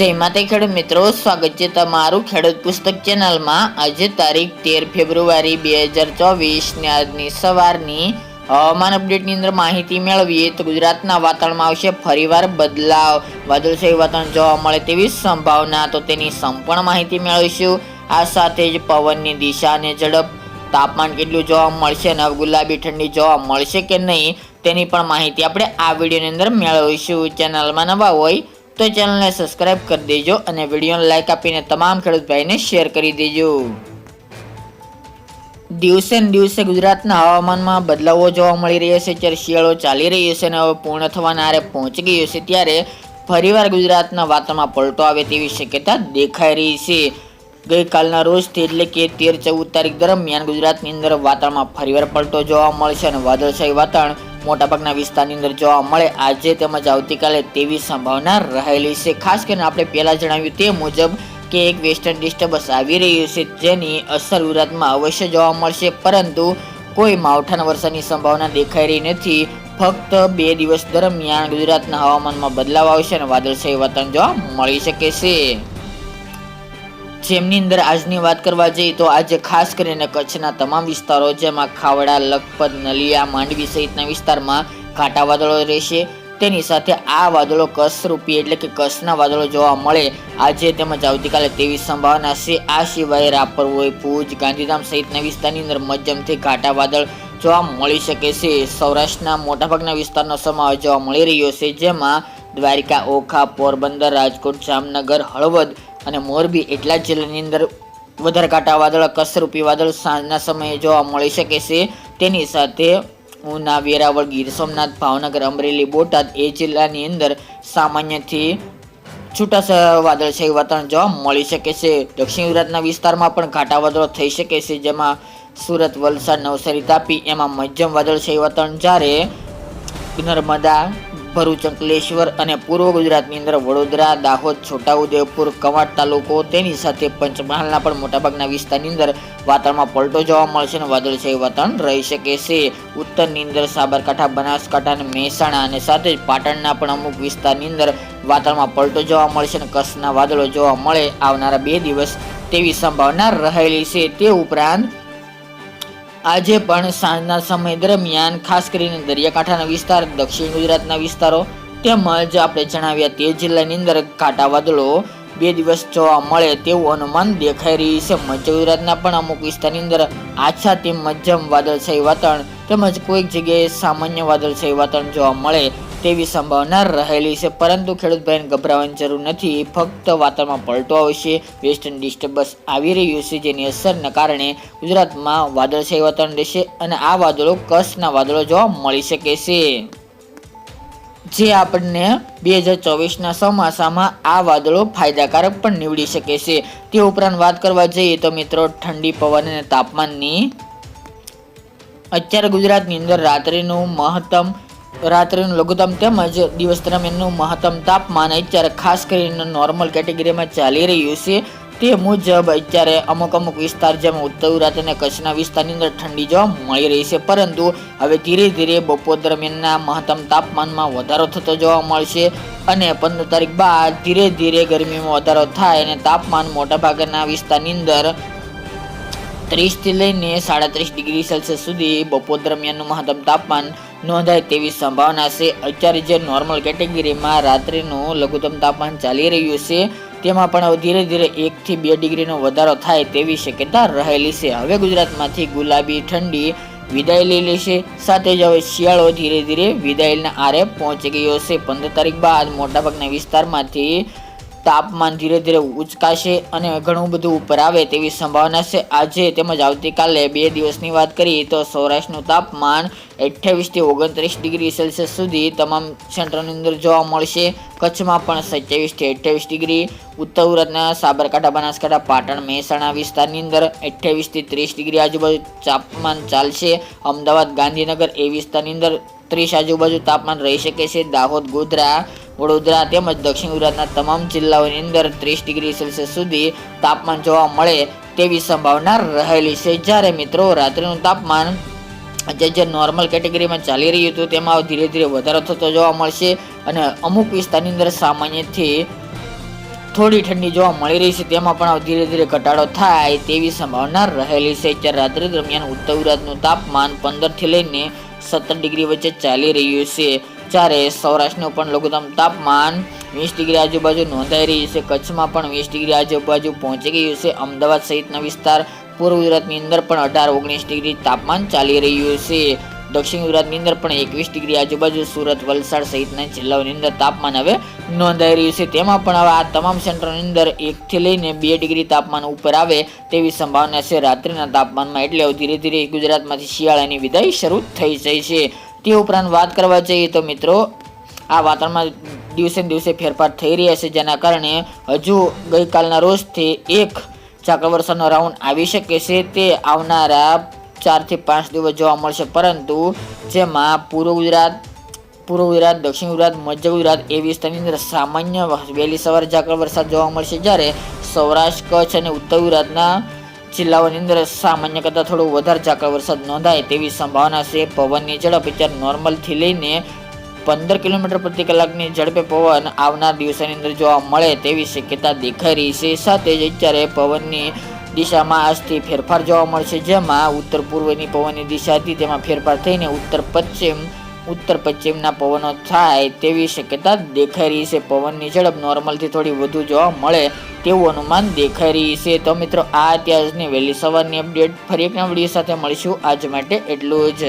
જય માતા ખેડૂત મિત્રો, સ્વાગત છે તમારું ખેડૂત પુસ્તક ચેનલમાં। આજે તારીખ 13 ફેબ્રુઆરી 2024 ને આજની સવારની હવામાન અપડેટની અંદર માહિતી મેળવીએ તો ગુજરાતના વાતાવરણમાં આવશે ફરીવાર બદલાવ, વાદળછાયું વાતાવરણ જોવા મળે તેવી સંભાવના, તો તેની સંપૂર્ણ માહિતી મેળવીશું। આ સાથે જ પવનની દિશા અને ઝડપ, તાપમાન કેટલું જોવા મળશે અને ગુલાબી ઠંડી જોવા મળશે કે નહીં તેની પણ માહિતી આપણે આ વિડીયોની અંદર મેળવીશું। ચેનલમાં નવા હોય તો ચેનલને સબસ્ક્રાઇબ કરી દેજો અને વિડીયોને લાઈક આપીને તમામ ખેડૂત ભાઈને શેર કરી દેજો। દિવસે ને દિવસે ગુજરાતના હવામાનમાં બદલાવો જોવા મળી રહ્યા છે। ત્યારે શિયાળો ચાલી રહ્યો છે અને હવે પૂર્ણ થવાના આરે પહોંચી ગયો છે, ત્યારે ફરીવાર ગુજરાતના વાતાવરણમાં પલટો આવે તેવી શક્યતા દેખાઈ રહી છે। ગઈકાલના રોજથી એટલે કે 13-14 તારીખ દરમિયાન ગુજરાતની અંદર વાતાવરણમાં ફરીવાર પલટો જોવા મળશે અને વાદળછાયું વાતાવરણ મોટાભાગના વિસ્તારની અંદર જોવા મળે આજે તેમજ આવતીકાલે તેવી સંભાવના રહેલી છે। ખાસ કરીને આપણે પહેલા જણાવ્યું તે મુજબ કે એક વેસ્ટર્ન ડિસ્ટર્બન્સ આવી રહ્યું છે, જેની અસર ગુજરાતમાં અવશ્ય જોવા મળશે, પરંતુ કોઈ માવઠાના વરસાદની સંભાવના દેખાઈ રહી નથી। ફક્ત 2 દિવસ દરમિયાન ગુજરાતના હવામાનમાં બદલાવ આવશે અને વાદળછાયું વાતાવરણ જોવા મળી શકે છે। જેમની અંદર આજની વાત કરવા જઈએ તો આજે ખાસ કરીને કચ્છના તમામ વિસ્તારો જેમાં ખાવડા, લખપત, નલિયા, માંડવી સહિતના વિસ્તારમાં ઘાટા વાદળો રહેશે। તેની સાથે આ વાદળો કચ્છરૂપી એટલે કે કચ્છના વાદળો જોવા મળે આજે તેમજ આવતીકાલે તેવી સંભાવના છે। આ સિવાય રાપર હોય, ભુજ, ગાંધીધામ સહિતના વિસ્તારની અંદર મધ્યમથી ઘાટા વાદળ જોવા મળી શકે છે। સૌરાષ્ટ્રના મોટાભાગના વિસ્તારનો સમાવેશ જોવા મળી રહ્યો છે, જેમાં દ્વારિકા, ઓખા, પોરબંદર, રાજકોટ, જામનગર, હળવદ અને મોરબી એટલા જ જિલ્લાની અંદર વધારે ઘાટા વાદળ, કચ્છરૂપી વાદળ સાંજના સમયે જોવા મળી શકે છે। તેની સાથે ઉના, વેરાવળ, ગીર સોમનાથ, ભાવનગર, અમરેલી, બોટાદ એ જિલ્લાની અંદર સામાન્યથી છૂટાછવાયા વાદળછાયું વાતાવરણ જોવા મળી શકે છે। દક્ષિણ ગુજરાતના વિસ્તારમાં પણ ઘાટા વાદળો થઈ શકે છે, જેમાં સુરત, વલસાડ, નવસારી, તાપી એમાં મધ્યમ વાદળછાયું વાતાવરણ, જ્યારે નર્મદા, ભરૂચ, અંકલેશ્વર અને પૂર્વ ગુજરાતની અંદર વડોદરા, દાહોદ, છોટાઉદેપુર, કવાંટ તાલુકો તેની સાથે પંચમહાલના પણ મોટાભાગના વિસ્તારની અંદર વાતાવરણમાં પલટો જોવા મળશે અને વાદળછાયું વાતાવરણ રહી શકે છે। ઉત્તરની અંદર સાબરકાંઠા, બનાસકાંઠા અને મહેસાણા અને સાથે જ પાટણના પણ અમુક વિસ્તારની અંદર વાતાવરણમાં પલટો જોવા મળશે અને કચ્છના વાદળો જોવા મળે આવનારા 2 દિવસ તેવી સંભાવના રહેલી છે। તે ઉપરાંત આજે પણ સાંજના સમય દરમિયાન ખાસ કરીને દરિયાકાંઠાના વિસ્તાર, દક્ષિણ ગુજરાતના વિસ્તારો તેમજ આપણે જણાવ્યા તે જિલ્લાની અંદર ઘાટા વાદળો 2 દિવસ જોવા મળે તેવું અનુમાન દેખાઈ રહ્યું છે। મધ્ય ગુજરાતના પણ અમુક વિસ્તારની અંદર આછાથી મધ્યમ વાદળછાયું વાતાવરણ તેમજ કોઈક જગ્યાએ સામાન્ય વાદળછાયું વાતાવરણ જોવા મળે તેવી સંભાવના રહેલી છે, પરંતુ ખેડૂત ભાઈને ગભરાવાની જરૂર નથી। ફક્ત વાતાવરણમાં પલટો આવશે, વેસ્ટર્ન ડિસ્ટર્બન્સ આવી રહ્યું છે, જેની અસરના કારણે ગુજરાતમાં વાદળછાયું વાતાવરણ રહેશે અને આ વાદળો કચ્છના વાદળો જોવા મળી શકે છે, જે આપણને 2024ના ચોમાસામાં આ વાદળો ફાયદાકારક પણ નીવડી શકે છે। તે ઉપરાંત વાત કરવા જઈએ તો મિત્રો ઠંડી, પવન અને તાપમાનની અત્યારે ગુજરાતની અંદર રાત્રિનું લઘુત્તમ તેમજ દિવસ દરમિયાનનું મહત્તમ તાપમાન અત્યારે ખાસ કરીને નોર્મલ કેટેગરીમાં ચાલી રહ્યું છે। તે મુજબ અત્યારે અમુક વિસ્તાર જેમાં ઉત્તર ગુજરાત અને કચ્છના વિસ્તારની અંદર ઠંડી જોવા મળી રહી છે, પરંતુ હવે ધીરે ધીરે બપોર દરમિયાનના મહત્તમ તાપમાનમાં વધારો થતો જોવા મળશે અને 15 તારીખ બાદ ધીરે ધીરે ગરમીમાં વધારો થાય અને તાપમાન મોટાભાગના વિસ્તારની અંદર 30 થી લઈને 37 ડિગ્રી સેલ્સિયસ સુધી બપોર દરમિયાનનું મહત્તમ તાપમાન નોંધાય તેવી સંભાવના છે। અત્યારે જે નોર્મલ કેટેગરીમાં રાત્રિનું લઘુત્તમ તાપમાન ચાલી રહ્યું છે તેમાં પણ ધીરે ધીરે 1 થી 2 ડિગ્રીનો વધારો થાય તેવી શક્યતા રહેલી છે। હવે ગુજરાતમાંથી ગુલાબી ઠંડી વિદાય લઈ લેશે, સાથે જ હવે શિયાળો ધીરે ધીરે વિદાયના આરે પહોંચી ગયો છે। 15 તારીખ બાદ મોટાભાગના વિસ્તારમાંથી તાપમાન ધીરે ધીરે ઉચકાશે અને ઘણું બધું ઉપર આવે તેવી સંભાવના છે। આજે તેમજ આવતીકાલે 2 દિવસની વાત કરીએ તો સૌરાષ્ટ્રનું તાપમાન 28 થી 29 ડિગ્રી સેલ્સિયસ સુધી તમામ સેન્ટરની અંદર જોવા મળશે। કચ્છમાં પણ 27 થી 28 ડિગ્રી, ઉત્તર ગુજરાતના સાબરકાંઠા, બનાસકાંઠા, પાટણ, મહેસાણા વિસ્તારની અંદર 28 થી 30 ડિગ્રી આજુબાજુ તાપમાન ચાલશે। અમદાવાદ, ગાંધીનગર એ વિસ્તારની અંદર 30 આજુબાજુ તાપમાન રહી શકે છે। દાહોદ, ગોધરા, વડોદરા તેમજ દક્ષિણ ગુજરાતના તમામ જિલ્લાઓની અંદર 30 ડિગ્રી સેલ્સિયસ સુધી તાપમાન જોવા મળે તેવી સંભાવના રહેલી છે। જ્યારે મિત્રો રાત્રિનું તાપમાન જે નોર્મલ કેટેગરીમાં ચાલી રહ્યું હતું તેમાં ધીરે ધીરે વધારો થતો જોવા મળશે અને અમુક વિસ્તારની અંદર સામાન્યથી થોડી ઠંડી જોવા મળી રહી છે, તેમાં પણ ધીરે ધીરે ઘટાડો થાય તેવી સંભાવના રહેલી છે. ત્યારે રાત્રિ દરમિયાન ઉત્તર ગુજરાતનું તાપમાન 15 થી લઈને 17 ડિગ્રી વચ્ચે ચાલી રહ્યું છે. જ્યારે સૌરાષ્ટ્રનું પણ લઘુત્તમ તાપમાન 20 ડિગ્રી આજુબાજુ નોંધાઈ રહ્યું છે. કચ્છમાં પણ 20 ડિગ્રી આજુબાજુ પહોંચી ગયું છે. અમદાવાદ સહિતના વિસ્તાર, પૂર્વ ગુજરાતની અંદર પણ 18-19 ડિગ્રી તાપમાન ચાલી રહ્યું છે. દક્ષિણ ગુજરાતની અંદર પણ 21 ડિગ્રી આજુબાજુ, સુરત, વલસાડ સહિતના જિલ્લાઓની અંદર તાપમાન હવે નોંધાઈ રહ્યું છે. તેમાં પણ હવે આ તમામ સેન્ટરોની અંદર 1 થી લઈને 2 ડિગ્રી તાપમાન ઉપર આવે તેવી સંભાવના છે રાત્રિના તાપમાનમાં. એટલે ધીરે ધીરે ગુજરાતમાંથી શિયાળાની વિદાય શરૂ થઈ જાય છે. તે ઉપરાંત વાત કરવા જઈએ તો મિત્રો, આ વાતાવરણમાં દિવસે દિવસે ફેરફાર થઈ રહ્યા છે, જેના કારણે હજુ ગઈકાલના રોજથી એક ઝાકળ વરસાદનો રાઉન્ડ આવી શકે છે. તે આવનારા 4 થી 5 દિવસ જોવા મળશે, પરંતુ જેમાં પૂર્વ ગુજરાત, દક્ષિણ ગુજરાત, મધ્ય ગુજરાત એ વિસ્તારની અંદર સામાન્ય વહેલી સવારે ઝાકળ વરસાદ જોવા મળશે. જ્યારે સૌરાષ્ટ્ર, કચ્છ અને ઉત્તર ગુજરાતના જિલ્લાઓની અંદર સામાન્ય કરતાં થોડો વધારે ઝાકળ વરસાદ નોંધાય તેવી સંભાવના છે. પવનની ઝડપ અત્યારે નોર્મલથી લઈને 15 કિલોમીટર પ્રતિ કલાકની ઝડપે પવન આવનાર દિવસોની અંદર જોવા મળે તેવી શક્યતા દેખાઈ રહી છે. સાથે જ અત્યારે પવનની દિશામાં આજથી ફેરફાર જોવા મળશે, જેમાં ઉત્તર પૂર્વની પવનની દિશા હતી તેમાં ફેરફાર થઈને ઉત્તર પશ્ચિમના પવનો થાય તેવી શક્યતા દેખાઈ રહી છે. પવનની ઝડપ નોર્મલથી થોડી વધુ જોવા મળે તેવું અનુમાન દેખાઈ રહી છે. તો મિત્રો, આ અત્યારની વહેલી સવારની અપડેટ. ફરી એક નવા વિડીયો સાથે મળીશું. આજ માટે એટલું જ.